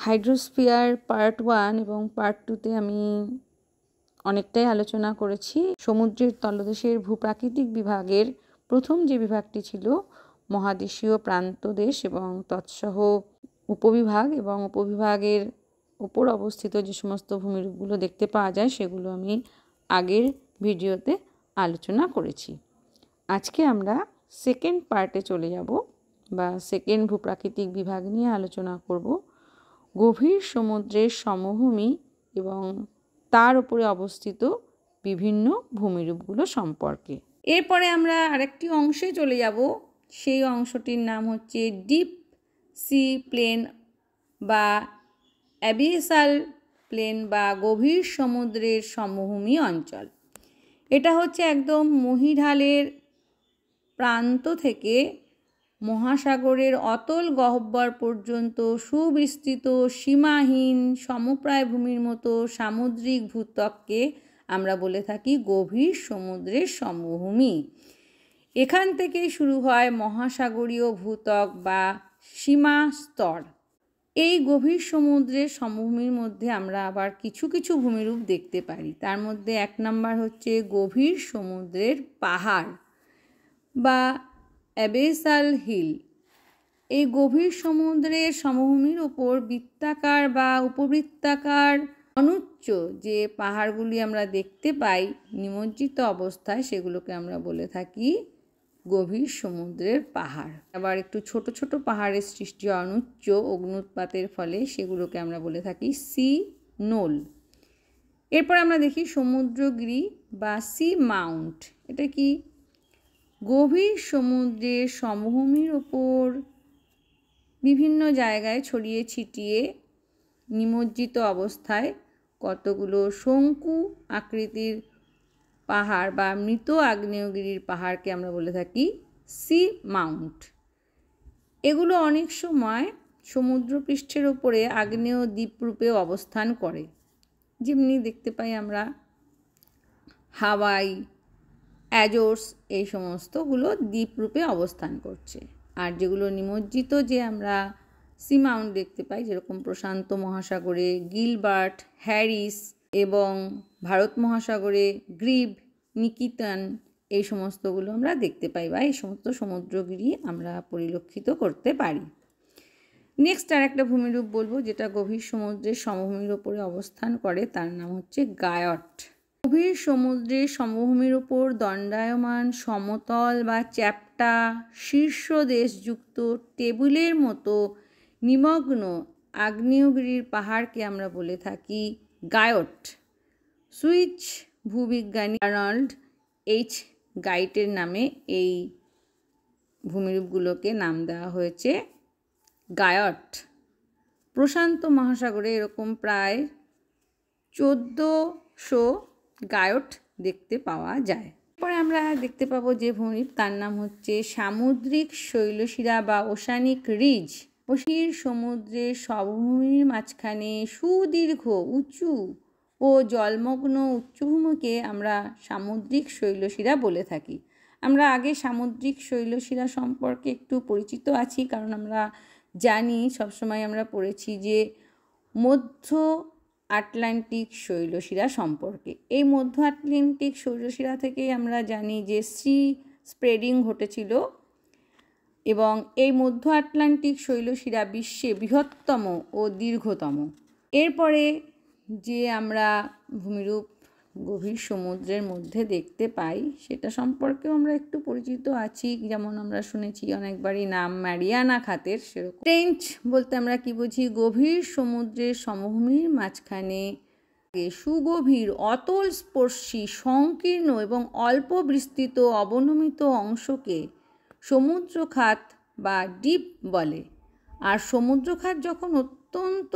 Hydrosphere part 1 এবং part 2তে আমি অনেকটাই আলোচনা করেছি। সমুদ্রের তলদেশের ভূপ্রাকৃতিক বিভাগের প্রথম যে বিভাগটি ছিল মহাদেশীয় প্রান্তদেশ এবং তৎসহ উপবিভাগ এবং উপবিভাগের উপর অবস্থিত যে সমস্ত ভূমিরূপগুলো দেখতে পাওয়া যায় সেগুলো আমি আগের ভিডিওতে আলোচনা করেছি। আজকে আমরা সেকেন্ড পার্টে চলে যাব বা সেকেন্ড ভূপ্রাকৃতিক বিভাগ নিয়ে আলোচনা করব গভীর সমুদ্রের সমভূমি এবং তার উপরে অবস্থিত বিভিন্ন ভূমিরূপগুলো সম্পর্কে। এরপরে আমরা আরেকটি অংশে চলে যাব, সেই অংশটির নাম হচ্ছে ডিপ সি প্লেন বা অ্যাবিসাল প্লেন বা গভীর সমুদ্রের সমভূমি অঞ্চল। এটা হচ্ছে একদম মহীঢালের প্রান্ত থেকে মহাসাগরের অতল গহ্বর পর্যন্ত সুবিস্তৃত সীমাহীন সমপ্রায় ভূমির মতো সামুদ্রিক ভূত্বককে আমরা বলে থাকি গভীর সমুদ্রের সমভূমি। এখান থেকেই শুরু হয় মহাসাগরীয় ভূত্বক বা সীমা স্তর। এই গভীর সমুদ্রের সমভূমির মধ্যে আমরা আবার কিছু কিছু ভূমিরূপ দেখতে পারি। তার মধ্যে 1 নম্বর হচ্ছে গভীর সমুদ্রের পাহাড় বা অ্যাবেসাল হিল। এই গভীর সমুদ্রের সমভূমির ওপর বৃত্তাকার বা উপবৃত্তাকার অনুচ্চ যে পাহাড়গুলি আমরা দেখতে পাই নিমজ্জিত অবস্থায়, সেগুলোকে আমরা বলে থাকি গভীর সমুদ্রের পাহাড়। আবার একটু ছোট ছোট পাহাড়ের সৃষ্টি অনুচ্চ অগ্নুৎপাতের ফলে, সেগুলোকে আমরা বলে থাকি সি নোল। এরপর আমরা দেখি সমুদ্রগিরি বা সি মাউন্ট। এটা কি? গভীর সমুদ্রের সমভূমির ওপর বিভিন্ন জায়গায় ছড়িয়ে ছিটিয়ে নিমজ্জিত অবস্থায় কতগুলো শঙ্কু আকৃতির পাহাড় বা মৃত আগ্নেয়গিরির পাহাড়কে আমরা বলে থাকি সি মাউন্ট। এগুলো অনেক সময় সমুদ্রপৃষ্ঠের ওপরে আগ্নেয় দ্বীপরূপে অবস্থান করে, যেমনি দেখতে পাই আমরা হাওয়াই, অ্যাজোর্স, এই সমস্তগুলো দ্বীপরূপে অবস্থান করছে। আর যেগুলো নিমজ্জিত যে আমরা সি মাউন্ট দেখতে পাই, যেরকম প্রশান্ত মহাসাগরে গিলবার্ট, হ্যারিস এবং ভারত মহাসাগরে গ্রিব, নিকিতান, এই সমস্তগুলো আমরা দেখতে পাই বা এই সমস্ত সমুদ্রগিরি আমরা পরিলক্ষিত করতে পারি। নেক্সট আর একটা ভূমিরূপ বলবো যেটা গভীর সমুদ্রের সমভূমির উপরে অবস্থান করে, তার নাম হচ্ছে গায়ট। গভীর সমুদ্রের সমভূমির উপর দণ্ডায়মান সমতল বা চ্যাপ্টা শীর্ষদেশযুক্ত টেবিলের মতো নিমগ্ন আগ্নেয়গিরির পাহাড়কে আমরা বলে থাকি গায়ট। সুইস ভূবিজ্ঞানী আর্নল্ড এইচ গাইটের নামে এই ভূমিরূপগুলোকে নাম দেওয়া হয়েছে গায়ট। প্রশান্ত মহাসাগরে এরকম প্রায় 1400 গায়ট দেখতে পাওয়া যায়। এরপরে আমরা দেখতে পাবো যে ভূমিরূপ, তার নাম হচ্ছে সামুদ্রিক শৈলশিরা বা ওশানিক রিজ। গভীর সমুদ্রের সমভূমির মাঝখানে সুদীর্ঘ উঁচু ও জলমগ্ন উচ্চভূমিকে আমরা সামুদ্রিক শৈলশিরা বলে থাকি। আমরা আগে সামুদ্রিক শৈলশিরা সম্পর্কে একটু পরিচিত আছি, কারণ আমরা জানি, সবসময় আমরা পড়েছি যে মধ্য আটলান্টিক শৈলশিরা সম্পর্কে। এই মধ্য আটলান্টিক শৈলশিরা থেকেই আমরা জানি যে সি স্প্রেডিং ঘটেছিল এবং এই মধ্য আটলান্টিক শৈলশিরা বিশ্বে বৃহত্তম ও দীর্ঘতম। এরপরে যে আমরা ভূমিরূপ গভীর সমুদ্রের মধ্যে দেখতে পাই সেটা সম্পর্কেও আমরা একটু পরিচিত আছি, যেমন আমরা শুনেছি অনেকবারই নাম ম্যারিয়ানা খাতের। সেরকম ট্রেঞ্চ বলতে আমরা কি বুঝি? গভীর সমুদ্রের সমভূমির মাঝখানে সুগভীর অতল স্পর্শী সংকীর্ণ এবং অল্প বিস্তৃত অবনমিত অংশকে সমুদ্রখাত বা ডিপ বলে। আর সমুদ্রখাত যখন অত্যন্ত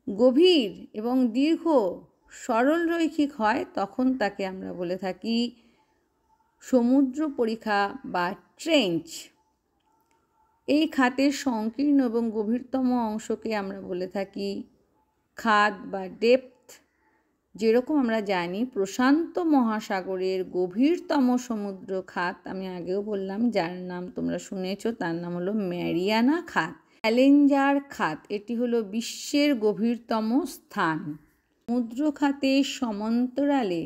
গভীর এবং দীর্ঘ সরল রৈখিক হয়, তখন তাকে আমরা বলে থাকি সমুদ্র পরিখা বা ট্রেঞ্চ। এই খাতের সংকীর্ণ এবং গভীরতম অংশকে আমরা বলে থাকি খাদ বা ডেপথ। যেরকম আমরা জানি প্রশান্ত মহাসাগরের গভীরতম সমুদ্র খাত, আমি আগেও বললাম, যার নাম তোমরা শুনেছো, তার নাম হলো ম্যারিয়ানা খাত। চ্যালেঞ্জার খাত, এটি হলো বিশ্বের গভীরতম স্থান। সমুদ্র খাতের সমান্তরালে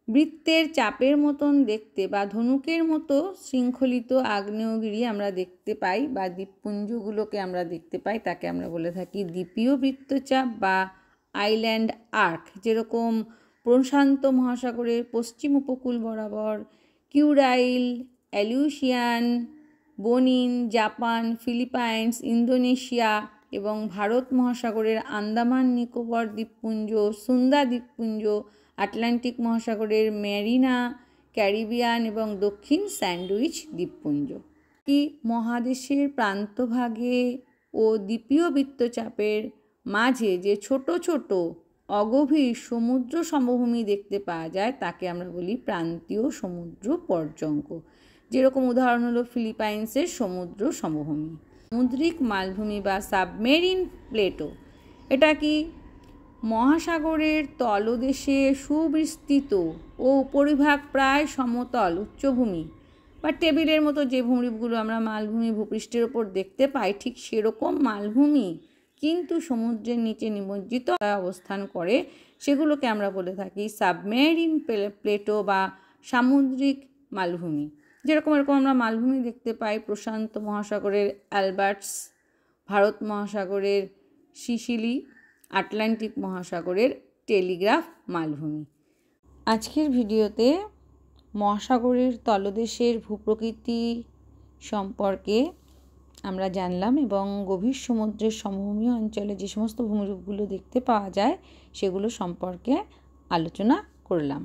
বৃত্তের চাপের মতন দেখতে বা ধনুকের মতো শৃঙ্খলিত আগ্নেয়গিরি আমরা দেখতে পাই বা দ্বীপপুঞ্জগুলোকে আমরা দেখতে পাই, তাকে আমরা বলে থাকি দ্বীপীয় বৃত্তচাপ বা আইল্যান্ড আর্ক। যেরকম প্রশান্ত মহাসাগরের পশ্চিম উপকূল বরাবর কিউরাইল, অ্যালিউশিয়ান, বোনিন, জাপান, ফিলিপাইন্স, ইন্দোনেশিয়া এবং ভারত মহাসাগরের আন্দামান নিকোবর দ্বীপপুঞ্জ, সুন্দা দ্বীপপুঞ্জ, আটলান্টিক মহাসাগরের মেরিনা, ক্যারিবিয়ান এবং দক্ষিণ স্যান্ডউইচ দ্বীপপুঞ্জ। এই মহাদেশের প্রান্তভাগে ও দ্বীপীয় বৃত্তচাপের মাঝে যে ছোট ছোট অগভীর সমুদ্র সমভূমি দেখতে পাওয়া যায় তাকে আমরা বলি প্রান্তীয় সমুদ্র পর্যঙ্ক। যেরকম উদাহরণ হলো ফিলিপাইন্সের সমুদ্র সমভূমি। সামুদ্রিক মালভূমি বা সাবমেরিন প্লেটো, এটা কি মহাসাগরের তলদেশে সুবিস্তৃত ও উপরিভাগ প্রায় সমতল উচ্চভূমি বা টেবিলের মতো যে ভূমিগুলো আমরা মালভূমি ভূপৃষ্ঠের ওপর দেখতে পাই, ঠিক সেরকম মালভূমি কিন্তু সমুদ্রের নিচে নিমজ্জিত অবস্থান করে, সেগুলোকে আমরা বলে থাকি সাবমেরিন প্লেটো বা সামুদ্রিক মালভূমি। যেরকম এরকম আমরা মালভূমি দেখতে পাই প্রশান্ত মহাসাগরের অ্যালবার্টস, ভারত মহাসাগরের সিসিলি, আটলান্টিক মহাসাগরের টেলিগ্রাফ মালভূমি। আজকের ভিডিওতে মহাসাগরের তলদেশের ভূপ্রকৃতি সম্পর্কে আমরা জানলাম এবং গভীর সমুদ্রের সমভূমি অঞ্চলে যে সমস্ত ভূমিরূপগুলো দেখতে পাওয়া যায় সেগুলো সম্পর্কে আলোচনা করলাম।